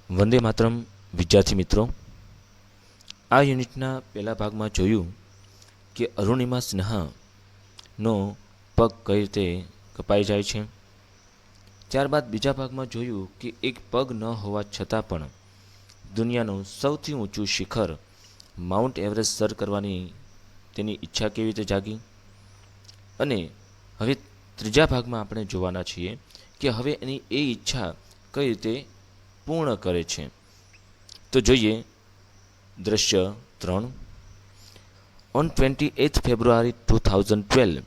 વંદે માતરમ વિદ્યાર્થી મિત્રો, આ યુનિટના પહેલા ભાગમાં જોયું કે અરુણિમા સિન્હાનો પગ કઈ રીતે કપાઈ જાય છે. ત્યારબાદ બીજા ભાગમાં જોયું કે એક પગ ન હોવા છતાં પણ દુનિયાનું સૌથી ઊંચું શિખર માઉન્ટ એવરેસ્ટ સર કરવાની તેની ઈચ્છા કેવી રીતે જાગી. અને હવે ત્રીજા ભાગમાં આપણે જોવાના છીએ કે હવે એની એ ઈચ્છા કઈ રીતે પૂર્ણ કરે છે. તો જોઈએ દ્રશ્ય 3. On 28th February 2012,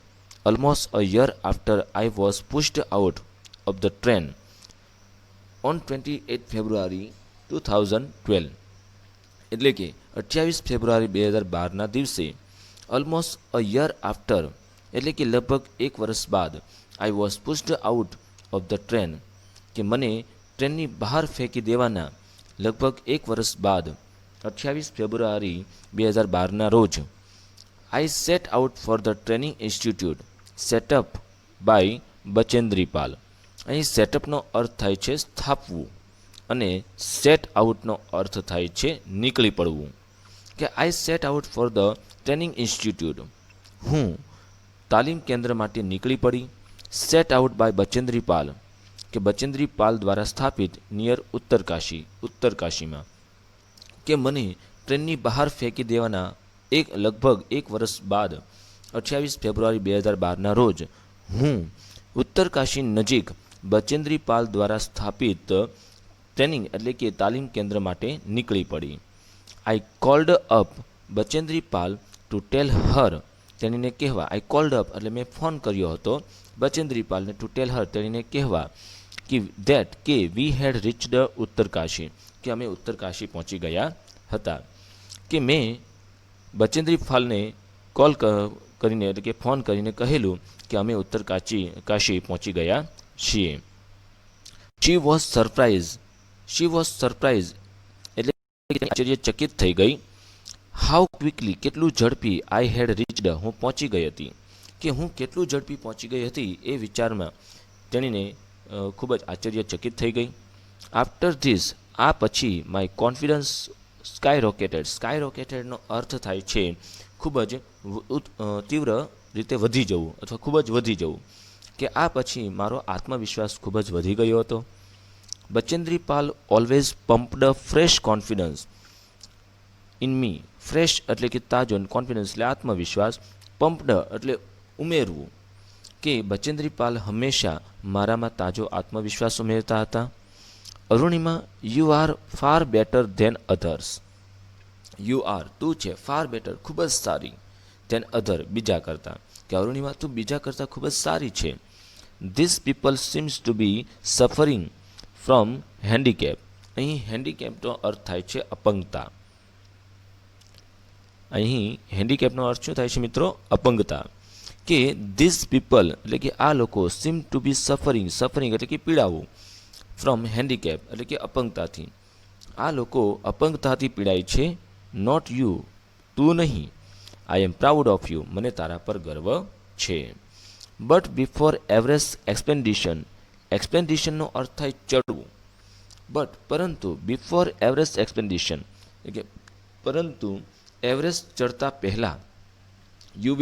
almost a year after I was pushed out of the train, on 28th February 2012 એટલે કે 28 ફેબ્રુઆરી 2012ના દિવસે ઓલમોસ્ટ અ યર આફ્ટર એટલે કે લગભગ એક વર્ષ બાદ I was pushed out of the train કે મને ટ્રેનની બહાર ફેંકી દેવાના લગભગ એક વર્ષ બાદ 28 ફેબ્રુઆરી 2012ના રોજ I set out for the training institute set up by Bachendri Pal. અહીં સેટઅપનો અર્થ થાય છે સ્થાપવું અને સેટ આઉટનો અર્થ થાય છે નીકળી પડવું. કે I set out for the training institute, હું તાલીમ કેન્દ્ર માટે નીકળી પડી. Set out by Bachendri Pal કે બચેન્દ્રી પાલ દ્વારા સ્થાપિત નિયર ઉત્તરકાશીમાં કે મને ટ્રેનની બહાર ફેંકી દેવાના લગભગ એક વર્ષ બાદ 28 ફેબ્રુઆરી 2012ના રોજ હું ઉત્તરકાશી નજીક બચેન્દ્રી પાલ દ્વારા સ્થાપિત ટ્રેનિંગ એટલે કે તાલીમ કેન્દ્ર માટે નીકળી પડી. I called up Bachendri Pal to tell her, તેણીને કહેવા. આઈ કોલ્ડ અપ એટલે મેં ફોન કર્યો હતો બચેન્દ્રી પાલને, ટુ ટેલ હર તેણીને કહેવા કે વી હેડ રીચ્ડ ઉત્તરકાશી, કે અમે ઉત્તરકાશી પહોંચી ગયા હતા. કે મેં બચેન્દ્રી પાલને કોલ કરીને એટલે કે ફોન કરીને કહેલું કે અમે કાશી પહોંચી ગયા છીએ. શી વોઝ સરપ્રાઇઝ એટલે આશ્ચર્યચકિત થઈ ગઈ. હાઉ ક્વિકલી કેટલું ઝડપી આઈ હેડ રીચ્ડ હું પહોંચી ગઈ હતી, કે હું કેટલું ઝડપી પહોંચી ગઈ હતી એ વિચારમાં તેણીને ખૂબ જ આશ્ચર્યચકિત થઈ ગઈ. આફ્ટર ધીસ આ પછી માય કોન્ફિડન્સ સ્કાય રોકેટેડનો અર્થ થાય છે ખૂબ જ તીવ્ર રીતે વધી જવું અથવા ખૂબ જ વધી જવું. કે આ પછી મારો આત્મવિશ્વાસ ખૂબ જ વધી ગયો હતો. Bachendri Pal always pumped fresh confidence in me. Fresh એટલે કે તાજો, કોન્ફિડન્સ એટલે આત્મવિશ્વાસ, પમ્પ્ડ એટલે ઉમેરવું. કે બચેન્દ્રી પાલ હંમેશા મારામાં તાજો આત્મવિશ્વાસ ઉમેરતા હતા. Arunima, you are far better than others. You are તું છે, ફાર બેટર ખૂબ જ સારી, ધેન અધર બીજા કરતાં. કે અરુણિમા તું બીજા કરતાં ખૂબ જ સારી છે. This people seems to be suffering from handicap. અહીં હેન્ડીકેપનો અર્થ થાય છે અપંગતા. અહીં હેન્ડીકેપનો અર્થ શું થાય છે મિત્રો? અપંગતા. કે ધીસ પીપલ એટલે કે આ લોકો, સીમ ટુ બી સફરિંગ એટલે કે પીડાવું, ફ્રોમ હેન્ડીકેપ એટલે કે અપંગતાથી. આ લોકો અપંગતાથી પીડાય છે. નોટ યુ તું નહીં. આઈ એમ પ્રાઉડ ઓફ યુ મને તારા પર ગર્વ છે. બટ બિફોર એવરેસ્ટ એક્સપેન્ડિશનનો અર્થ થાય ચડવું. બટ પરંતુ બિફોર એવરેસ્ટ એક્સપેન્ડિશન એટલે કે પરંતુ એવરેસ્ટ ચડતા પહેલાં you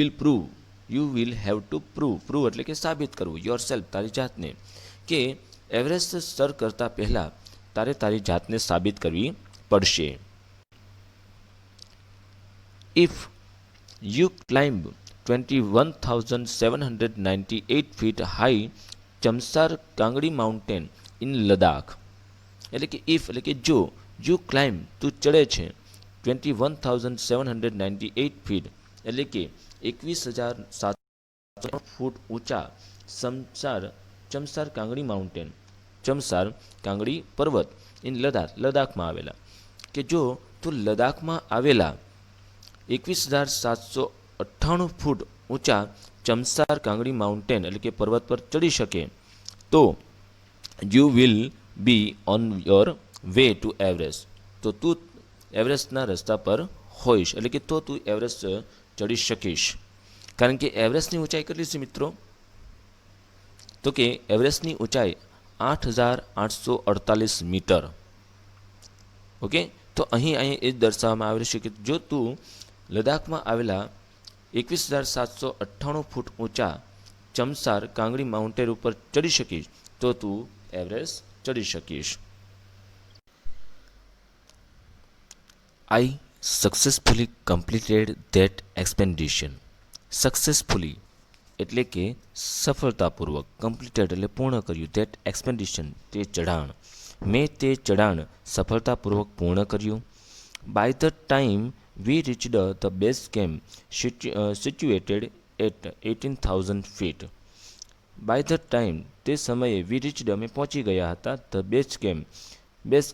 will have to prove એટલે કે સાબિત કરવું યોર સેલ્ફ તારી જાતને. કે એવરેસ્ટ સર કરતાં પહેલાં તારે તારી જાતને સાબિત કરવી પડશે. If you climb 21,798 feet high Chamser Kangri mountain in Ladakh. એટલે કે ઇફ એટલે કે જો યુ ક્લાઇમ્બ તું ચડે છે 21,798 ફીટ એટલે કે 21,700 ફૂટ ઊંચા ચમસાર કાંગડી માઉન્ટેન, ચમસાર કાંગડી પર્વત ઇન લદાખમાં આવેલા. કે જો તું લદાખમાં આવેલા 21,798 ફૂટ ઊંચા ચમસાર કાંગડી માઉન્ટેન એટલે કે પર્વત પર ચડી શકે તો you will be on your way to Everest. તો તું એવરેસ્ટના રસ્તા પર હોઈશ એટલે કે તો તું એવરેસ્ટ ચડી શકીશ. કારણ કે એવરેસ્ટની ઊંચાઈ કેટલી છે મિત્રો? તો કે એવરેસ્ટની ઊંચાઈ 8,848 મીટર. ઓકે, તો અહીં એ જ દર્શાવવામાં આવેલું છે કે જો તું લદ્દાખમાં આવેલા 21,798 ફૂટ ઊંચા ચમસાર કાંગડી માઉન્ટેન ઉપર ચડી શકીશ તો તું એવરેસ્ટ ચડી શકીશ. I successfully completed that expedition. Successfully એટલે કે સફળતાપૂર્વક, કમ્પ્લીટેડ એટલે પૂર્ણ કર્યું, ધેટ એક્સપેડિશન તે ચઢાણ, મેં તે ચઢાણ સફળતાપૂર્વક પૂર્ણ કર્યું. By the time we reached the base camp situated at 18,000 feet. By the time તે સમયે વી રીચડ અમે પહોંચી ગયા હતા ધ બેઝ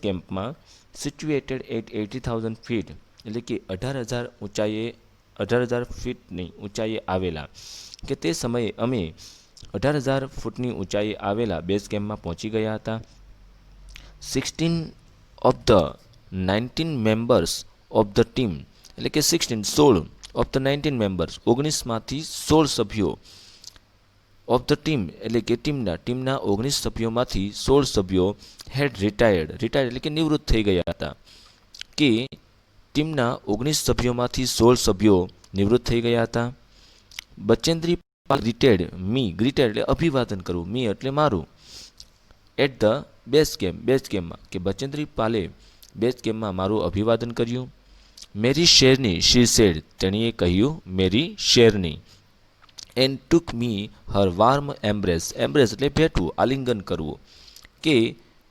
કેમ્પમાં સિચ્યુએટેડ એટ 80,000 ફીટ એટલે કે 18,000 ફીટની ઊંચાઈએ આવેલા, કે તે સમયે અમે 18,000 ફૂટની ઊંચાઈએ આવેલા બેઝ કેમ્પમાં પહોંચી ગયા હતા. 16 of the 19 members of the team એટલે કે 16 ઓફ ધ 19 મેમ્બર્સ 19માંથી 16 સભ્યો ઓફ ધ ટીમ એટલે કે ટીમના 19 સભ્યોમાંથી 16 સભ્યો હેડ રિટાયર્ડ એટલે કે નિવૃત્ત થઈ ગયા હતા, કે ટીમના 19 સભ્યોમાંથી 16 સભ્યો નિવૃત્ત થઈ ગયા હતા. બચેન્દ્રી પાલ ગ્રીટેડ એટલે અભિવાદન કરવું, મી એટલે મારું, એટ ધ બેઝ કેમ્પમાં કે બચેન્દ્રી પાલે બેઝ કેમ્પમાં મારું અભિવાદન કર્યું. મેરી શેરની શી સેડ તેણીએ કહ્યું મેરી શેરની. And took me her warm embrace એટલે ભેટવું, આલિંગન કરવું, કે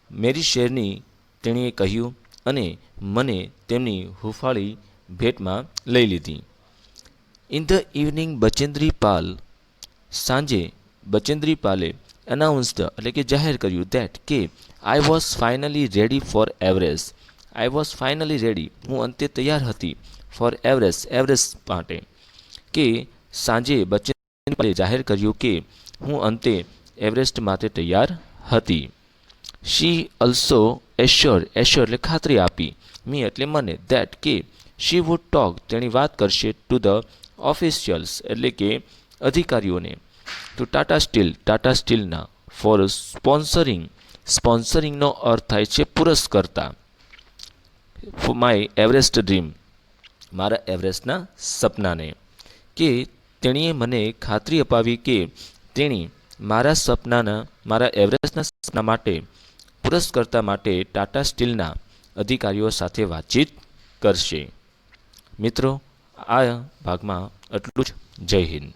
મેરી શેરની તેણીએ કહ્યું અને મને તેમની હુંફાળી ભેટમાં લઈ લીધી. ઇન ધ ઇવનિંગ સાંજે બચેન્દ્રી પાલે અનાઉન્સ્ડ એટલે કે જાહેર કર્યું ધેટ કે I was finally ready for Everest. હું અંતે તૈયાર હતી ફોર એવરેસ્ટ માટે, કે સાંજે બચેન્દ્રી પાલે જાહેર કર્યું કે હું અંતે એવરેસ્ટ માટે તૈયાર હતી. શી અલ્સો એશ્યોર્ડ એટલે ખાતરી આપી, મી એટલે મને, ધેટ કે શી વુડ ટોક તેણી વાત કરશે ટુ ધ ઓફિશિયલ્સ એટલે કે અધિકારીઓને, ટુ ટાટા સ્ટીલના ફોર સ્પોન્સરિંગનો અર્થ થાય છે પુરસ્કર્તા, ફોર માય એવરેસ્ટ ડ્રીમ મારા એવરેસ્ટના સપનાને, કે તેણીએ મને ખાતરી અપાવી કે તેણી મારા એવરેસ્ટના સપના માટે પુરસ્કર્તા માટે ટાટા સ્ટીલના અધિકારીઓ સાથે વાતચીત કરશે. મિત્રો, આ ભાગમાં આટલું જ. જય હિન્દ.